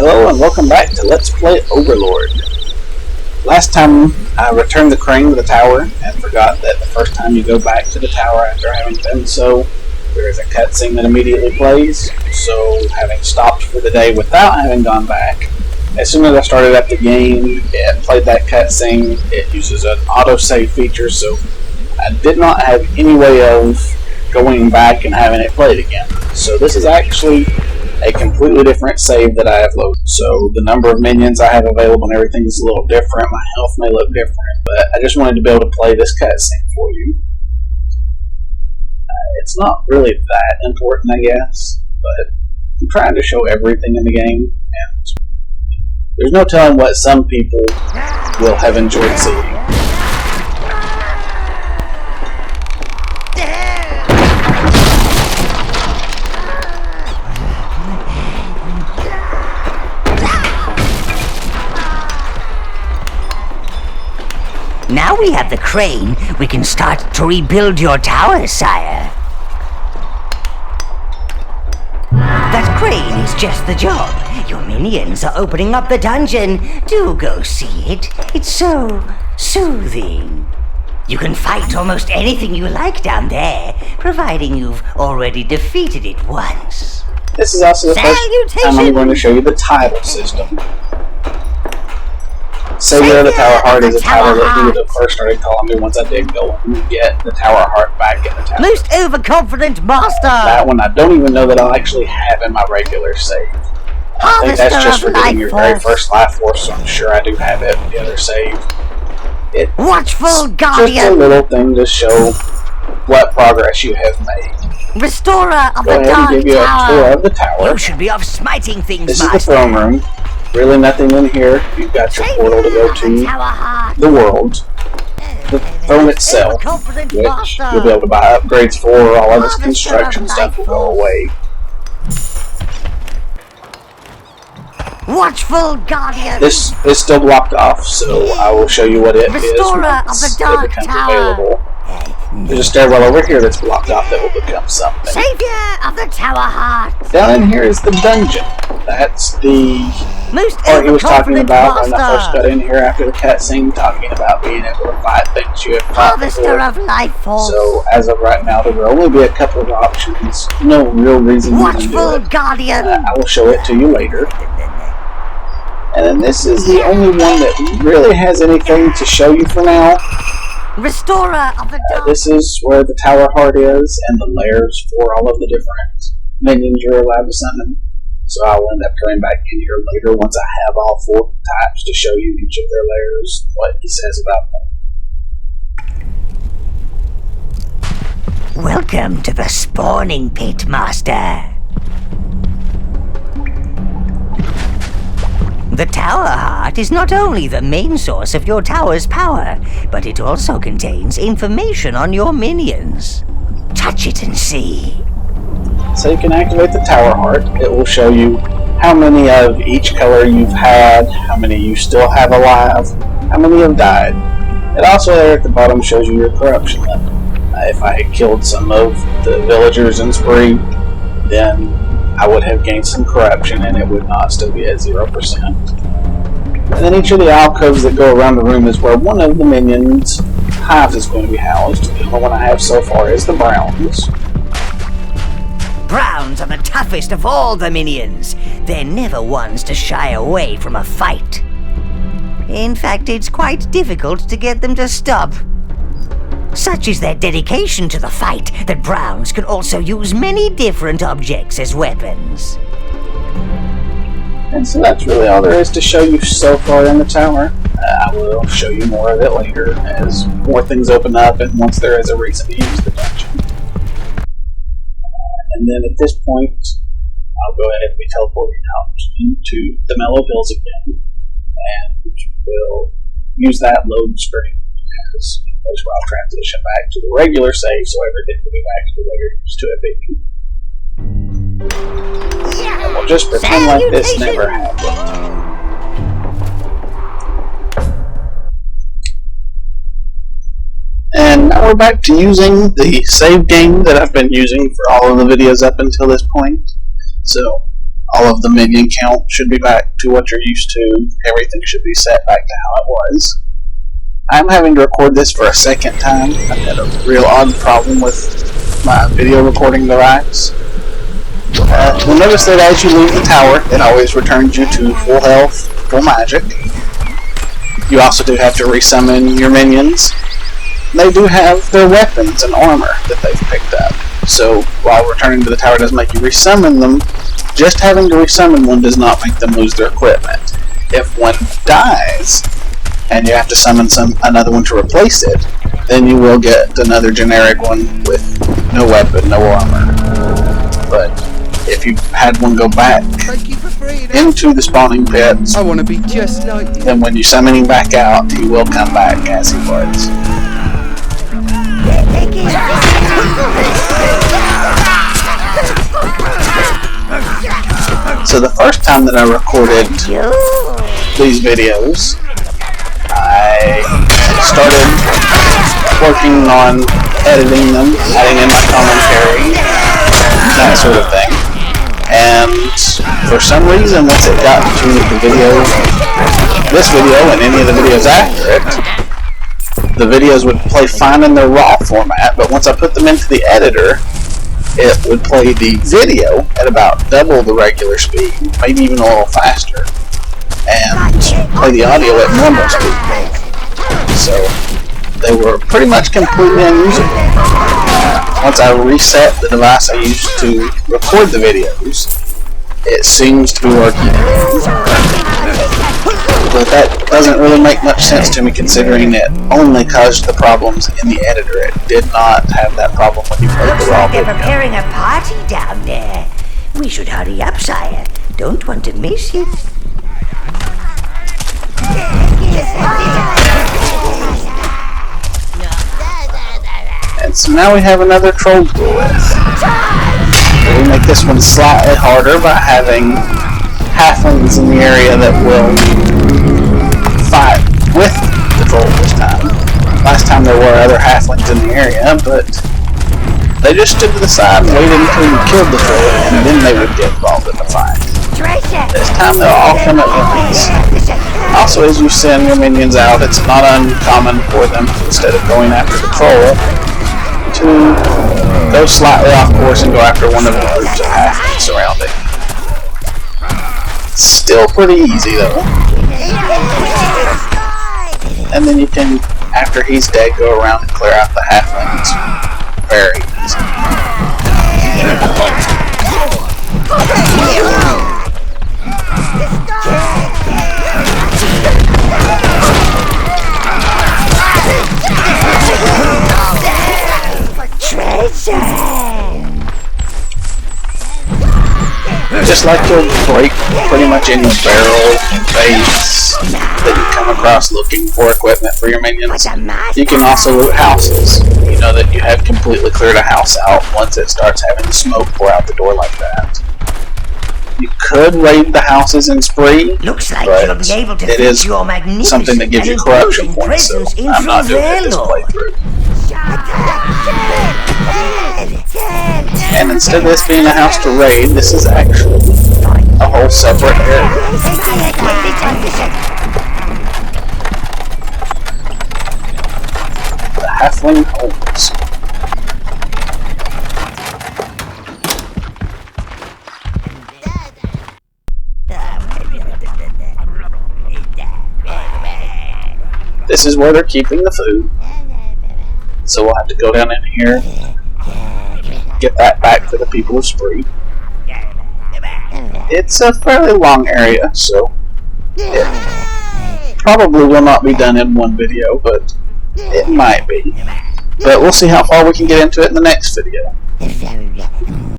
Hello and welcome back to Let's Play Overlord. Last time I returned the crane to the tower and forgot that the first time you go back to the tower after having done so, there is a cutscene that immediately plays. So having stopped for the day without having gone back, as soon as I started up the game, it played that cutscene. It uses an autosave feature, so I did not have any way of going back and having it played again. So this is actually a completely different save that I have loaded. So the number of minions I have available and everything is a little different. My health may look different, but I just wanted to be able to play this cutscene for you. It's not really that important, I guess, but I'm trying to show everything in the game, and there's no telling what some people will have enjoyed seeing. Now we have the crane, we can start to rebuild your tower, sire. That crane is just the job. Your minions are opening up the dungeon. Do go see it. It's so soothing. You can fight almost anything you like down there, providing you've already defeated it once. This is also the first time I'm going to show you the title system. Savior of the Tower Heart is a title that he would have first started calling me once I did go and get the Tower Heart back in the tower. Most overconfident master! That one I don't even know that I'll actually have in my regular save. I think that's just for getting your very first life force, so I'm sure I do have it in the other save. It's Watchful Guardian! just a little thing to show what progress you have made. Restorer of the Dark Tower! Go ahead and give you a tour of the tower. You should be off smiting things, This master. is the throne room. Really nothing in here. You've got your portal to go to the world, the throne itself, which you'll be able to buy upgrades for. All of this construction stuff will go away. Watchful Guardian! This is still blocked off, so I will show you what it is Restorer of once the it Dark becomes Tower. available. There's a stairwell over here that's blocked off that will become something. Savior of the Tower Heart! Down in here is the dungeon. That's the part he was talking about when I first got in here after the cutscene, talking about being able to fight things you have fought Harvester before. of Life Force! So, as of right now, there will only be a couple of options. No real reason you can do Watchful it. Guardian! I will show it to you later. And then this is the only one that really has anything to show you for now. Restorer of the Dark This is where the Tower Heart is, and the lairs for all of the different minions you're allowed to summon. So I'll end up coming back in here later once I have all 4 types to show you each of their lairs, what he says about them. Welcome to the spawning pit, master. The Tower Heart is not only the main source of your tower's power, but it also contains information on your minions. Touch it and see. So you can activate the Tower Heart. It will show you how many of each color you've had, how many you still have alive, how many have died. It also there at the bottom shows you your corruption level. If I had killed some of the villagers in Spree, then I would have gained some corruption and it would not still be at 0%. And then each of the alcoves that go around the room is where one of the minions' hives is going to be housed. The only one I have so far is the Browns. Browns are the toughest of all the minions. They're never ones to shy away from a fight. In fact, it's quite difficult to get them to stop. Such is their dedication to the fight that Browns can also use many different objects as weapons. And so that's really all there is to show you so far in the tower. I will show you more of it later as more things open up and once there is a reason to use the dungeon. And then at this point, I'll go ahead and be teleporting out into the Mellow Hills again, and we'll use that load screen as I'll transition back to the regular save so everything will be back to the way you're used to it being. And we'll just pretend like this never happened. And now we're back to using the save game that I've been using for all of the videos up until this point. So, All of the minion count should be back to what you're used to. Everything should be set back to how it was. I'm having to record this for a second time. I've had a real odd problem with my video recording device. You'll notice that as you leave the tower, it always returns you to full health, full magic. You also do have to resummon your minions. They do have their weapons and armor that they've picked up. So while returning to the tower does make you resummon them, just having to resummon one does not make them lose their equipment. If one dies, and you have to summon another one to replace it, then you will get another generic one with no weapon, no armor. But if you had one go back into the spawning pits, I want to be just like you. then when you summon him back out, he will come back as he was. So the first time that I recorded these videos, I started working on editing them, adding in my commentary, that sort of thing. And for some reason, once it got to the video, this video and any of the videos after it, the videos would play fine in their raw format, but once I put them into the editor, it would play the video at about double the regular speed, maybe even a little faster, and play the audio at normal speed. So they were pretty much completely unusable. Once I reset the device I used to record the videos, it seems to be working. But that doesn't really make much sense to me, considering it only caused the problems in the editor. It did not have that problem when you played the raw They're video. preparing a party down there. We should hurry up, sire. Don't want to miss it. And so now we have another troll to deal with. We make this one slightly harder by having halflings in the area that will fight with the troll this time. Last time there were other halflings in the area, but they just stood to the side and waited until you killed the troll, and then they would get involved in the fight. This time they'll all come at once. Also, as you send your minions out, it's not uncommon for them, instead of going after the troll, to go slightly off course and go after one of the groups of halflings surrounding. Still pretty easy though. And then you can, after he's dead, go around and clear out the halflings. Very easy. Just like you'll break pretty much any barrel base that you come across looking for equipment for your minions, you can also loot houses. You know that you have completely cleared a house out once it starts having the smoke pour out the door like that. You could raid the houses in spree, Looks like but you'll be able to it fix is your magnificent something that gives you and corruption imposing points, so presence I'm not into doing it this Overlord. playthrough. And instead of this being a house to raid, this is actually a whole separate area. The Halfling Homes. This is where they're keeping the food. So we'll have to go down in here, get that back for the people of Spree. It's a fairly long area, so it probably will not be done in one video, but it might be. But we'll see how far we can get into it in the next video.